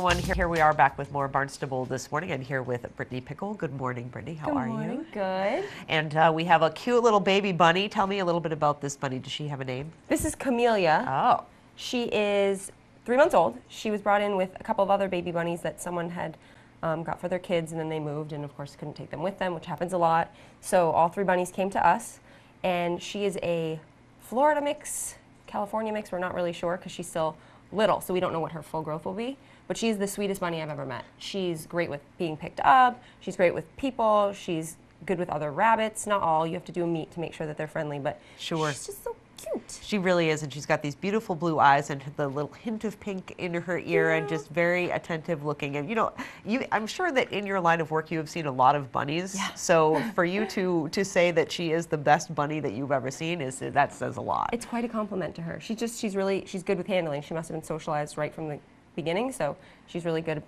everyone. Here we are back with more Barnstable this morning. I'm here with Brittany Pickul. Good morning, Brittany. How are you? Good. And we have a cute little baby bunny. Tell me a little bit about this bunny. Does she have a name? This is Camellia. Oh. She is 3 months old. She was brought in with a couple of other baby bunnies that someone had got for their kids, and then they moved and of course couldn't take them with them, which happens a lot. So all 3 bunnies came to us, and she is a Florida mix, California mix. We're not really sure because she's still little, so we don't know what her full growth will be. But she's the sweetest bunny I've ever met. She's great with being picked up. She's great with people. She's good with other rabbits. Not all. You have to do a meet to make sure that they're friendly, but sure. She's just so cute. She really is, and she's got these beautiful blue eyes and the little hint of pink in her ear, and just very attentive looking. And I'm sure that in your line of work you have seen a lot of bunnies. Yeah. So for you to say that she is the best bunny that you've ever seen that says a lot. It's quite a compliment to her. She's good with handling. She must have been socialized right from the beginning, so she's really good.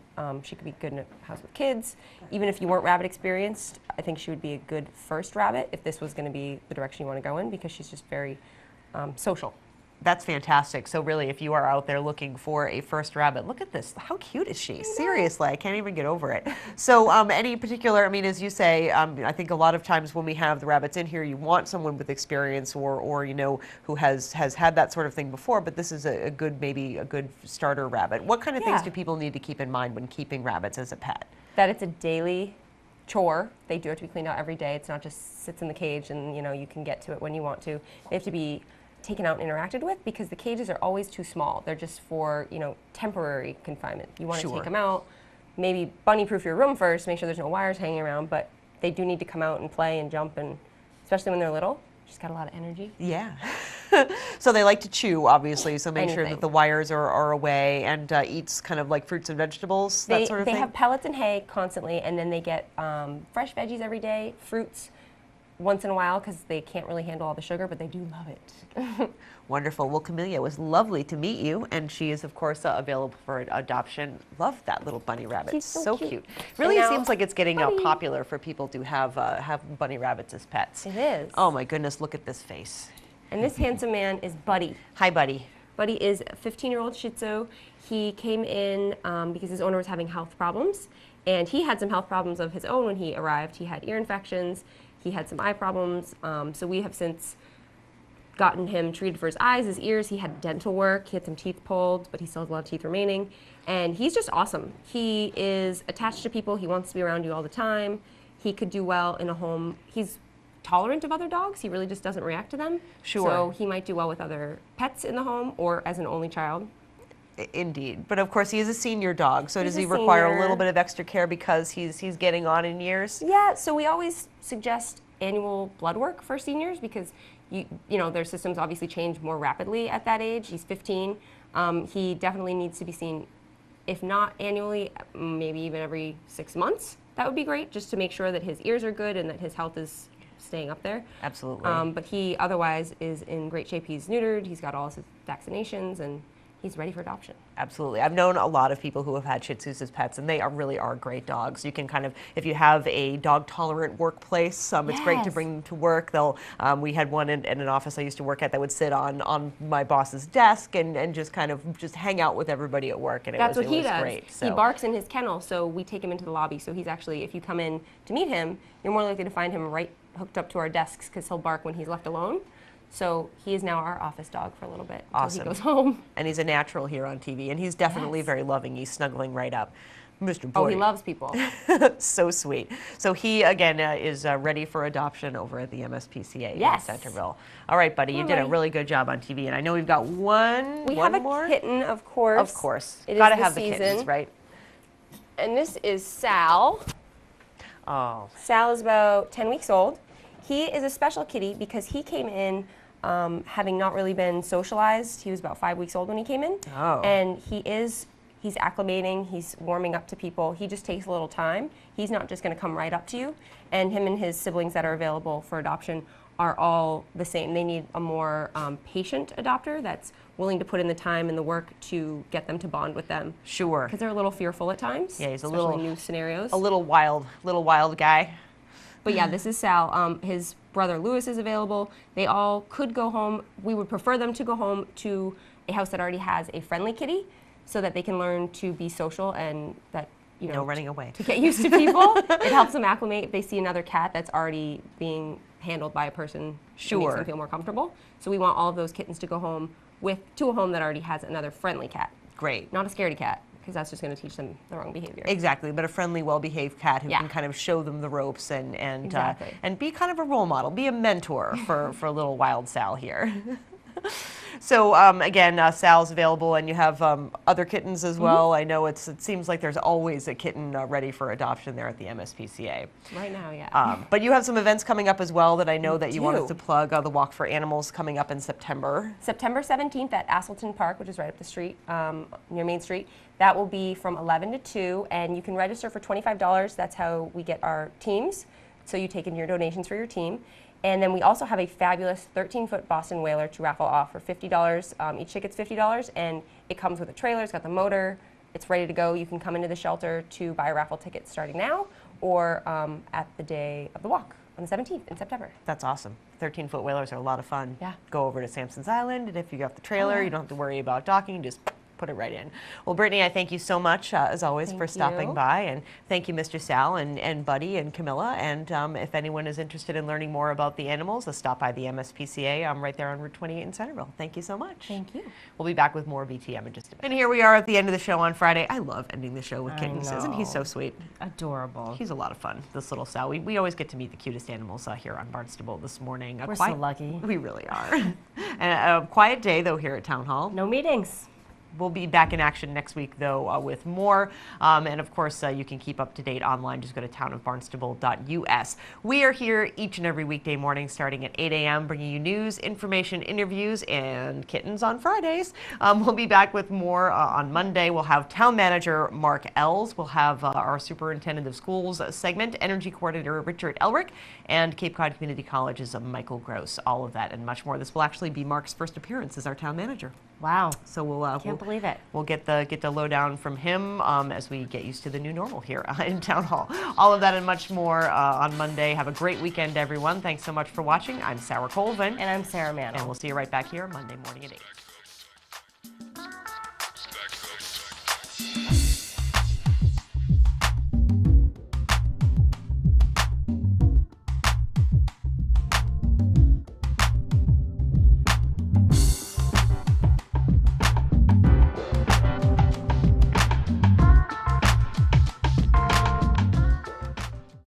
She could be good in a house with kids. Even if you weren't rabbit experienced, I think she would be a good first rabbit if this was going to be the direction you want to go in, because she's just very social. That's fantastic. So really, if you are out there looking for a first rabbit, look at this. How cute is she? Seriously, I can't even get over it. So any particular, as you say, I think a lot of times when we have the rabbits in here, you want someone with experience or who has had that sort of thing before, but this is maybe a good starter rabbit. What kind of things do people need to keep in mind when keeping rabbits as a pet? That it's a daily chore. They do have to be cleaned out every day. It's not just sits in the cage and you can get to it when you want to. They have to be taken out and interacted with, because the cages are always too small. They're just for temporary confinement. You want to take them out, maybe bunny-proof your room first, make sure there's no wires hanging around, but they do need to come out and play and jump, and especially when they're little. She's got a lot of energy. Yeah. So they like to chew, obviously, so make sure that the wires are away, and eats kind of like fruits and vegetables, that sort of thing? They have pellets and hay constantly, and then they get fresh veggies every day, fruits once in a while, because they can't really handle all the sugar, but they do love it. Wonderful. Well, Camellia, it was lovely to meet you, and she is, of course, available for adoption. Love that little bunny rabbit. She's so cute. Really seems like it's getting popular for people to have bunny rabbits as pets. It is. Oh my goodness, look at this face. And this handsome man is Buddy. Hi, Buddy. Buddy is a 15-year-old Shih Tzu. He came in because his owner was having health problems, and he had some health problems of his own when he arrived. He had ear infections. He had some eye problems, so we have since gotten him treated for his eyes, his ears. He had dental work. He had some teeth pulled, but he still has a lot of teeth remaining. And he's just awesome. He is attached to people. He wants to be around you all the time. He could do well in a home. He's tolerant of other dogs. He really just doesn't react to them. Sure. So he might do well with other pets in the home or as an only child. Indeed. But of course, he is a senior dog, so does he require a little bit of extra care because he's getting on in years? Yeah, so we always suggest annual blood work for seniors, because their systems obviously change more rapidly at that age. He's 15. He definitely needs to be seen, if not annually, maybe even every 6 months. That would be great, just to make sure that his ears are good and that his health is staying up there. Absolutely. But he otherwise is in great shape. He's neutered, he's got all his vaccinations, and he's ready for adoption. Absolutely. I've known a lot of people who have had Shih Tzus as pets, and they really are great dogs. You can if you have a dog-tolerant workplace, it's great to bring them to work. We had one in an office I used to work at that would sit on my boss's desk and just hang out with everybody at work, and That's what he was does. great. So. He barks in his kennel, so we take him into the lobby. So he's actually, if you come in to meet him, you're more likely to find him right hooked up to our desks, because he'll bark when he's left alone. So he is now our office dog for a little bit until he goes home. And he's a natural here on TV, and he's definitely very loving. He's snuggling right up. Mr. Boy. Oh, he loves people. So sweet. So he, again, is ready for adoption over at the MSPCA in Centerville. All right, buddy, you did a really good job on TV, and I know we've got one more. We have a kitten, of course. Of course. It Gotta is have the the season. kittens, right? And this is Sal. Oh. Sal is about 10 weeks old. He is a special kitty because he came in having not really been socialized. He was about 5 weeks old when he came in. Oh. And he's acclimating, he's warming up to people. He just takes a little time. He's not just going to come right up to you. And him and his siblings that are available for adoption are all the same. They need a more patient adopter that's willing to put in the time and the work to get them to bond with them. Sure. Because they're a little fearful at times. Yeah, he's especially in new scenarios. A little wild guy. But yeah, this is Sal. His brother Lewis is available. They all could go home. We would prefer them to go home to a house that already has a friendly kitty. so that they can learn to be social and that, No running away. to get used to people. It helps them acclimate. If they see another cat that's already being handled by a person, it makes them feel more comfortable. So we want all of those kittens to go home to a home that already has another friendly cat. Great. Not a scaredy cat, because that's just going to teach them the wrong behavior. Exactly, but a friendly, well-behaved cat who can kind of show them the ropes and be kind of a role model, be a mentor for little wild Sal here. So again, Sal's available, and you have other kittens as well. I know it seems like there's always a kitten ready for adoption there at the MSPCA. Right now, yeah. But you have some events coming up as well that I know that you wanted to plug. The Walk for Animals coming up in September. September 17th at Asselton Park, which is right up the street, near Main Street. That will be from 11 to 2, and you can register for $25. That's how we get our teams. So you take in your donations for your team. And then we also have a fabulous 13-foot Boston Whaler to raffle off for $50. Each ticket's $50, and it comes with a trailer. It's got the motor. It's ready to go. You can come into the shelter to buy a raffle ticket starting now, or at the day of the walk on the 17th in September. That's awesome. 13-foot whalers are a lot of fun. Yeah. Go over to Sampson's Island, and if you got the trailer, you don't have to worry about docking. Just put it right in. Well, Brittany, I thank you so much, as always, for stopping by. And thank you, Mr. Sal and Buddy and Camilla. And if anyone is interested in learning more about the animals, stop by the MSPCA. I'm right there on Route 28 in Centerville. Thank you so much. Thank you. We'll be back with more VTM in just a minute. And here we are at the end of the show on Friday. I love ending the show with kittens. Isn't he so sweet? Adorable. He's a lot of fun, this little Sal. We always get to meet the cutest animals here on Barnstable this morning. We're so lucky. We really are. And a quiet day, though, here at Town Hall. No meetings. We'll be back in action next week, though, with more. And of course, you can keep up to date online. Just go to townofbarnstable.us. We are here each and every weekday morning starting at 8 a.m., bringing you news, information, interviews, and kittens on Fridays. We'll be back with more on Monday. We'll have Town Manager Mark Ells. We'll have our Superintendent of Schools segment, Energy Coordinator Richard Elric, and Cape Cod Community College's Michael Gross. All of that and much more. This will actually be Mark's first appearance as our Town Manager. Wow. So we'll Can't believe it. We'll get the lowdown from him as we get used to the new normal here in Town Hall. All of that and much more on Monday. Have a great weekend, everyone. Thanks so much for watching. I'm Sarah Colvin. And I'm Sarah Mann. And we'll see you right back here Monday morning at 8.